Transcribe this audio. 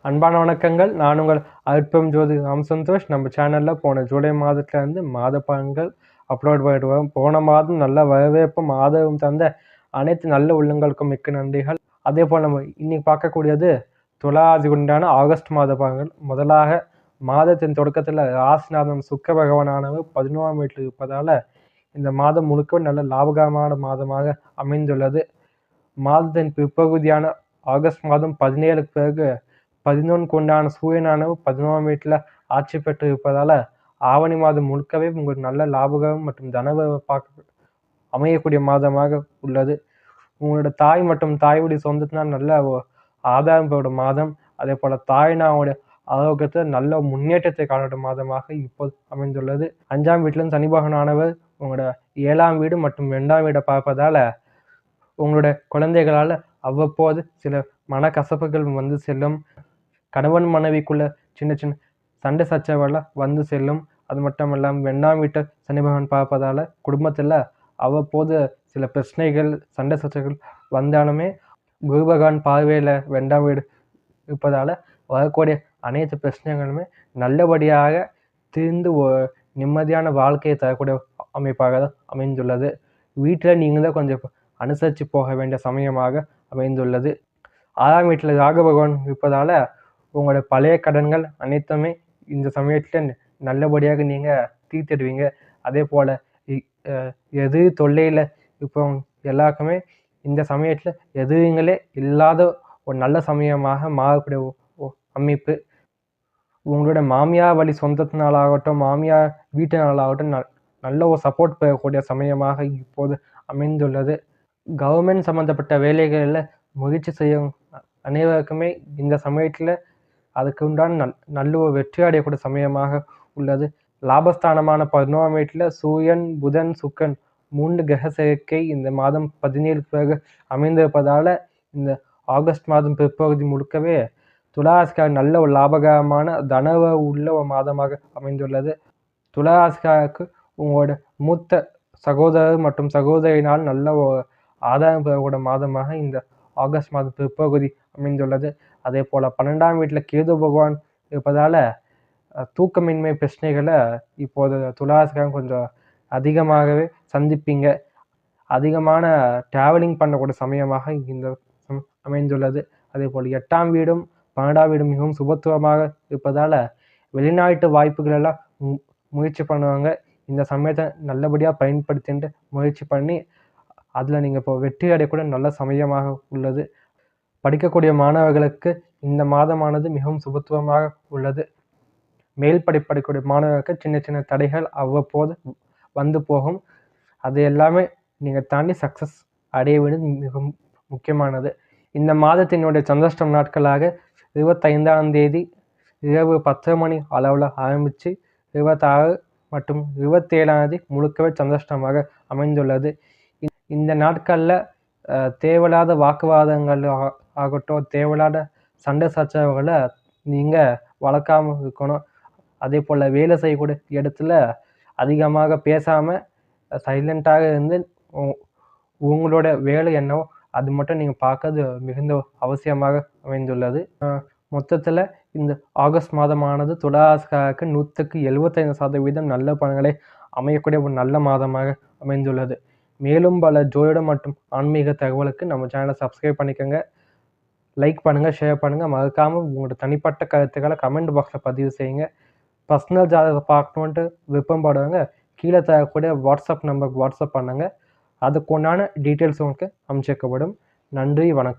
அன்பான வணக்கங்கள். நான் உங்கள் அற்பம் ஜோதி ராம் சந்தோஷ். நம்ம சேனலில் போன ஜூலை மாதத்துலேருந்து மாத பலன்கள் அப்லோட் பண்ணிட்டு வரோம். போன மாதம் நல்ல வரவேற்பும் ஆதரவும் தந்த அனைத்து நல்ல உள்ளங்களுக்கும் மிக்க நன்றிகள். அதே போல் நம்ம இன்னைக்கு பார்க்கக்கூடியது துலாராசிக்கு உண்டான ஆகஸ்ட் மாத பலன்கள். முதலாக மாதத்தின் தொடக்கத்தில் ராசிநாதன் சுக்கிர பகவானானவர் 11ஆம் வீட்டில் இருப்பதால் இந்த மாதம் முழுக்க நல்ல லாபகரமான மாதமாக அமைந்துள்ளது. மாதத்தின் பிற்பகுதியான ஆகஸ்ட் மாதம் 17க்கு பிறகு 11க்கு உண்டான சூரியனானவர் 11ஆம் வீட்டில் ஆட்சி பெற்று இருப்பதால் ஆவணி மாதம் முழுக்கவே உங்களுக்கு நல்ல லாபகம் மற்றும் தனவரவு பார்க்க அமையக்கூடிய மாதமாக உள்ளது. உங்களோட தாய் மற்றும் தாயுடைய சொந்தத்தினால் நல்ல ஆதாயம் பெறும் மாதம். அதே போல் தாய்னாவுடைய ஆரோக்கியத்தில் நல்ல முன்னேற்றத்தை காணப்படும் மாதமாக இப்போது அமைந்துள்ளது. 5ஆம் வீட்டிலும் சனி பகவானானவர் உங்களோட 7ஆம் வீடு மற்றும் 2ஆம் வீடை பார்ப்பதால் உங்களோட குழந்தைகளால் அவ்வப்போது சில மனக்கசப்புகள் வந்து செல்லும். கணவன் மனைவிக்குள்ள சின்ன சின்ன சண்டை சச்சரவெல்லாம் வந்து செல்லும். அது மட்டும் இல்லாமல் 2ஆம் வீட்டை சனி பகவான் பார்ப்பதால் குடும்பத்தில் அவ்வப்போது சில பிரச்சனைகள் சண்டை சச்சரவுகள் வந்தாலுமே குரு பகவான் பார்வையில் 2ஆம் வீடு இருப்பதால் வரக்கூடிய அனைத்து பிரச்சனைகளுமே நல்லபடியாக தீர்ந்து நிம்மதியான வாழ்க்கையை தரக்கூடிய அமைப்பாக தான் அமைந்துள்ளது. வீட்டில் நீங்கள் தான் கொஞ்சம் அனுசரித்து போக வேண்டிய சமயமாக அமைந்துள்ளது. 6ஆம் வீட்டில் ராகு பகவான் இருப்பதால் உங்களோட பழைய கடன்கள் அனைத்துமே இந்த சமயத்தில் நல்லபடியாக நீங்கள் தீர்த்திடுவீங்க. அதே போல் எதிரி தொல்லையில் இப்போ எல்லாருக்குமே இந்த சமயத்தில் எதிரிங்களே இல்லாத ஒரு நல்ல சமயமாக மாறக்கூடிய அமைப்பு. உங்களோட மாமியார் வழி சொந்தத்தினாலாகட்டும் மாமியார் வீட்டினாலாகட்டும் நல்ல ஒரு சப்போர்ட் பெறக்கூடிய சமயமாக இப்போது அமைந்துள்ளது. கவர்மெண்ட் சம்மந்தப்பட்ட வேலைகளில் முயற்சி செய்யும் அனைவருக்குமே இந்த சமயத்தில் அதுக்கு உண்டான நல்ல ஒரு வெற்றி அடையக்கூடிய சமயமாக உள்ளது. லாபஸ்தானமான 11ஆம் வீட்டில் சூரியன் புதன் சுக்கரன் 3 கிரக சேர்க்கை இந்த மாதம் 17க்கு பிறகு அமைந்திருப்பதால் இந்த ஆகஸ்ட் மாதம் பிற்பகுதி முழுக்கவே துளாராசிக்காரர் நல்ல ஒரு லாபகரமான தனவரவு உள்ள ஒரு மாதமாக அமைந்துள்ளது. துளாராசிக்காரருக்கு உங்களோட மூத்த சகோதரர் மற்றும் சகோதரியினால் நல்ல ஒரு ஆதாயம் பெறக்கூடிய மாதமாக இந்த ஆகஸ்ட் மாதம் பிற்பகுதி அமைந்துள்ளது. அதே போல் 12ஆம் வீட்டில் கேது பகவான் இருப்பதால் தூக்கமின்மை பிரச்சனைகளை இப்போது துளாராசிக்காரங்க கொஞ்சம் அதிகமாகவே சந்திப்பீங்க. அதிகமான ட்ராவலிங் பண்ணக்கூடிய சமயமாக இந்த அமைந்துள்ளது. அதே போல் 8ஆம் வீடும் 12ஆம் வீடும் மிகவும் சுபத்துவமாக இருப்பதால் வெளிநாட்டு வாய்ப்புகளெல்லாம் முயற்சி பண்ணுவாங்க. இந்த சமயத்தை நல்லபடியாக பயன்படுத்திட்டு முயற்சி பண்ணி அதில் நீங்கள் இப்போ வெற்றி அடையக்கூடிய நல்ல சமயமாக உள்ளது. படிக்கக்கூடிய மாணவர்களுக்கு இந்த மாதமானது மிகவும் சுபத்துவமாக உள்ளது. மேல் படிக்கக்கூடிய மாணவர்களுக்கு சின்ன சின்ன தடைகள் அவ்வப்போது வந்து போகும். அது எல்லாமே நீங்கள் தாண்டி சக்ஸஸ் அடைய வேண்டியது மிகவும் முக்கியமானது. இந்த மாதத்தினுடைய சந்திராஷ்டம நாட்களாக 25ஆம் தேதி இரவு 10 மணி அளவில் ஆரம்பித்து 26 மற்றும் 27ஆம் தேதி முழுக்கவே சந்திராஷ்டமமாக அமைந்துள்ளது. இந்த நாட்களில் தேவையில்லாத வாக்குவாதங்கள் ஆகட்டும் தேவையில்லாத சண்டை சச்சரவுகளை நீங்கள் வளர்க்காமல் இருக்கணும். அதே போல் வேலை செய்யக்கூடிய இடத்துல அதிகமாக பேசாமல் சைலண்ட்டாக இருந்து உங்களோட வேலை என்னவோ அது மட்டும் நீங்கள் பார்க்கறது மிகுந்த அவசியமாக அமைந்துள்ளது. மொத்தத்தில் இந்த ஆகஸ்ட் மாதமானது துளாராசிக்காரருக்கு 100க்கு 75% நல்ல பலன்களை அமையக்கூடிய ஒரு நல்ல மாதமாக அமைந்துள்ளது. மேலும் பல ஜோதிடம் மற்றும் ஆன்மீக தகவலுக்கு நம்ம சேனலை சப்ஸ்கிரைப் பண்ணிக்கோங்க. லைக் பண்ணுங்கள், ஷேர் பண்ணுங்கள். மறக்காமல் உங்களோட தனிப்பட்ட கருத்துக்களை கமெண்ட் பாக்ஸில் பதிவு செய்யுங்க. பர்சனல் ஜாதகத்தை பார்க்கணுன்ட்டு விருப்பப்படுவாங்க கீழே தரக்கூடிய வாட்ஸ்அப் நம்பருக்கு வாட்ஸ்அப் பண்ணுங்கள். அதுக்கு உண்டான டீட்டெயில்ஸ் உங்களுக்கு அமைச்சிக்கப்படும். நன்றி, வணக்கம்.